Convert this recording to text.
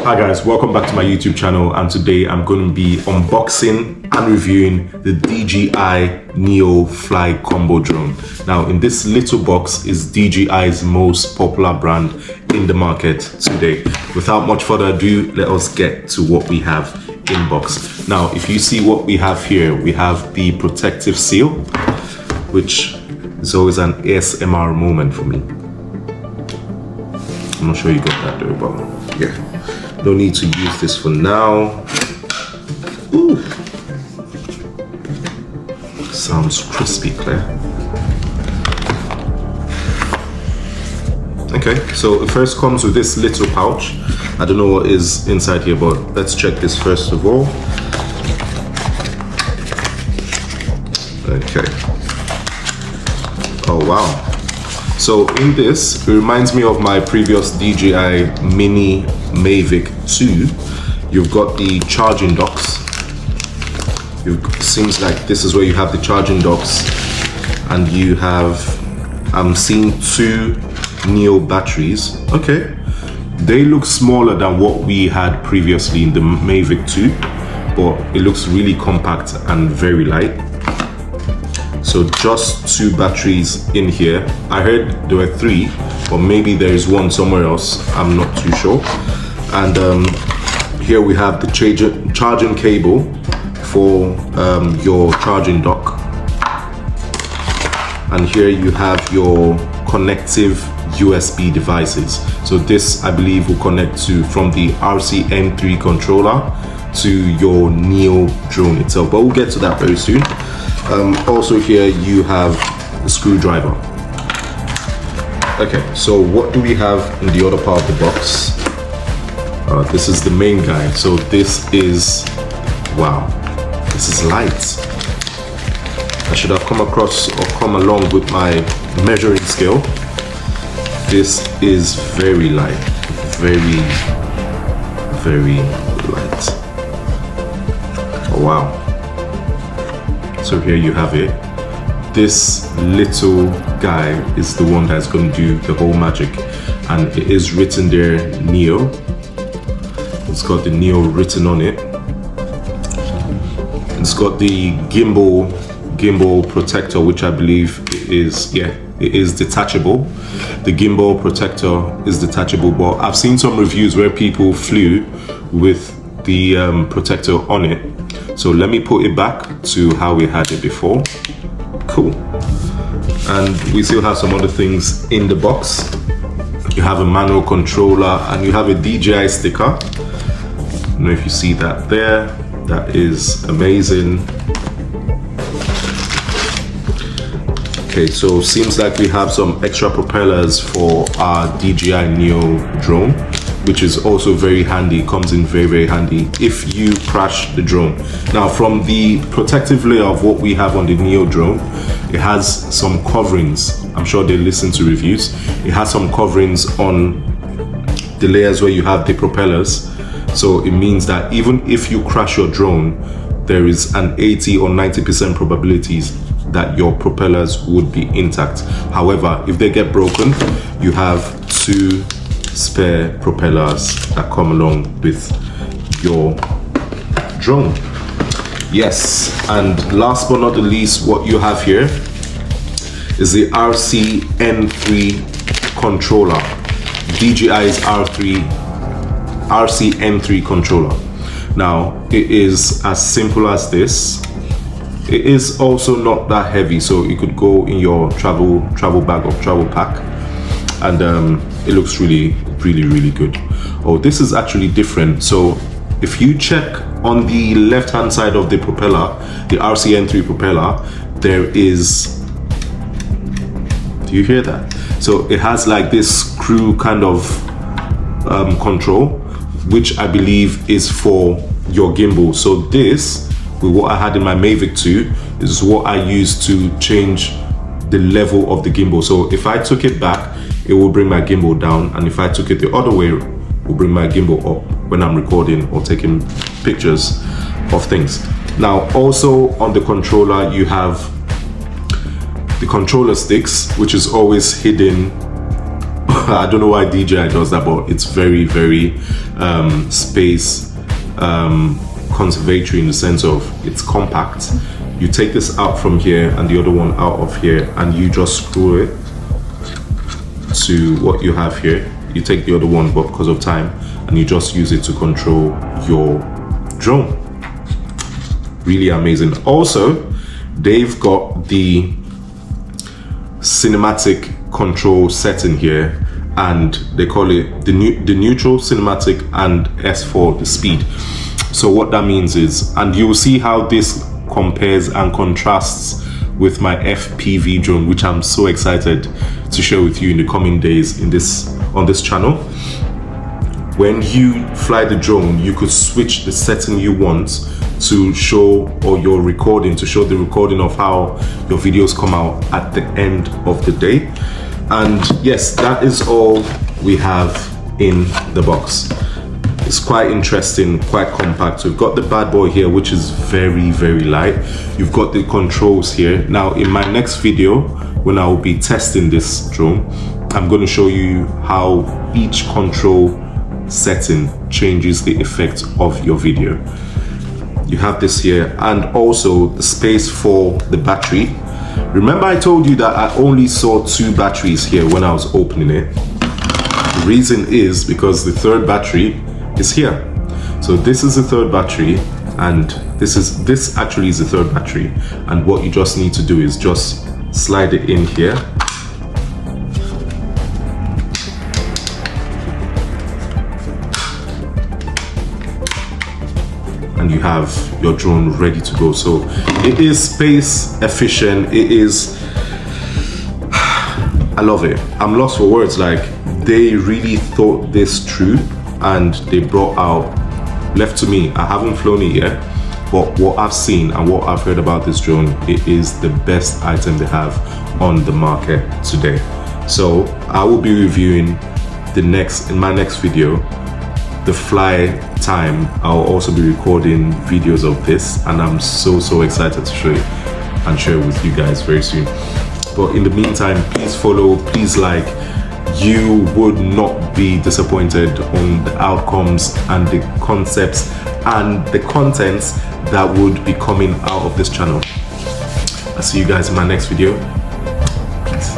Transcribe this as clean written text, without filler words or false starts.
Hi guys, welcome back to my YouTube channel, and today I'm going to be unboxing and reviewing the DJI Neo Fly Combo Drone. Now in this little box is DJI's most popular brand in the market today. Without much further ado, let us get to what we have in box. Now if you see what we have here, we have the protective seal, which is always an ASMR moment for me. I'm not sure you got that though, but yeah. No need to use this for now. Ooh. Sounds crispy clear. Okay, so it first comes with this little pouch. I don't know what is inside here, but let's check this first of all. Okay. Oh wow. So in this, it reminds me of my previous DJI Mini Mavic 2. You've got the charging docks. Seems like this is where you have the charging docks, and you have, I'm seeing 2 Neo batteries. Okay, they look smaller than what we had previously in the Mavic 2, but it looks really compact and very light. So just 2 batteries in here. I heard there were 3, but maybe there is one somewhere else. I'm not too sure. And here we have the charging cable for your charging dock. And here you have your connective USB devices. So this, I believe, will connect to from the RC-N3 controller to your Neo drone itself. But we'll get to that very soon. Also here you have the screwdriver. Okay, so what do we have in the other part of the box? This is the main guy. So this is, wow, this is light. I should have come across or come along with my measuring scale. This is very light, very light. Oh wow. So here you have it. This little guy is the one that's going to do the whole magic, and it is written there, Neo. It's got the Neo written on it. It's got the gimbal protector, which I believe is, yeah, it is detachable. The gimbal protector is detachable, but I've seen some reviews where people flew with the protector on it. So let me put it back to how we had it before. Cool. And we still have some other things in the box. You have a manual controller and you have a DJI sticker. I don't know if you see that there. That is amazing. Okay, so seems like we have some extra propellers for our DJI Neo drone, which is also very handy. Comes in very handy if you crash the drone. Now from the protective layer of what we have on the Neo drone, it has some coverings. I'm sure they listen to reviews. It has some coverings on the layers where you have the propellers. So it means that even if you crash your drone, there is an 80 or 90% probabilities that your propellers would be intact. However, if they get broken, you have 2 spare propellers that come along with your drone. Yes, and last but not the least, what you have here is the RC-N3 controller. DJI's RC-N3 controller. Now it is as simple as this. It is also not that heavy, so it could go in your travel bag or travel pack, and it looks really good. Oh, this is actually different. So if you check on the left hand side of the propeller, the RC-N3 propeller, there is, do you hear that? So it has like this screw kind of control, which I believe is for your gimbal. So this, with what I had in my Mavic 2, is what I used to change the level of the gimbal. So if I took it back, it will bring my gimbal down, and if I took it the other way, it will bring my gimbal up when I'm recording or taking pictures of things. Now also on the controller, you have the controller sticks, which is always hidden I don't know why DJI does that, but it's very, very space conservatory in the sense of it's compact. You take this out from here and the other one out of here, and you just screw it to what you have here. You take the other one, but because of time, and you just use it to control your drone. Really amazing. Also, they've got the cinematic control setting here, and they call it the neutral, cinematic, and S4 the speed. So what that means is, and you'll see how this compares and contrasts with my FPV drone, which I'm so excited to share with you in the coming days on this channel. When you fly the drone, you could switch the setting you want to show, or your recording to show the recording of how your videos come out at the end of the day. And yes, that is all we have in the box. It's quite interesting, quite compact. We've got the bad boy here, which is very, very light. You've got the controls here. Now in my next video, when I will be testing this drone, I'm going to show you how each control setting changes the effect of your video. You have this here, and also the space for the battery. Remember I told you that I only saw 2 batteries here when I was opening it. The reason is because the third battery is here. So this is the third battery, and this actually is the third battery, and what you just need to do is just slide it in here. And you have your drone ready to go. So it is space efficient. It is, I love it. I'm lost for words. Like, they really thought this through, and they brought out, left to me, I haven't flown it yet, but what I've seen and what I've heard about this drone, it is the best item they have on the market today. So I will be reviewing in my next video, the fly time. I'll also be recording videos of this, and I'm so excited to show you and share with you guys very soon. But in the meantime, please follow, please like. You would not be disappointed on the outcomes and the concepts and the contents that would be coming out of this channel. I'll see you guys in my next video. Peace.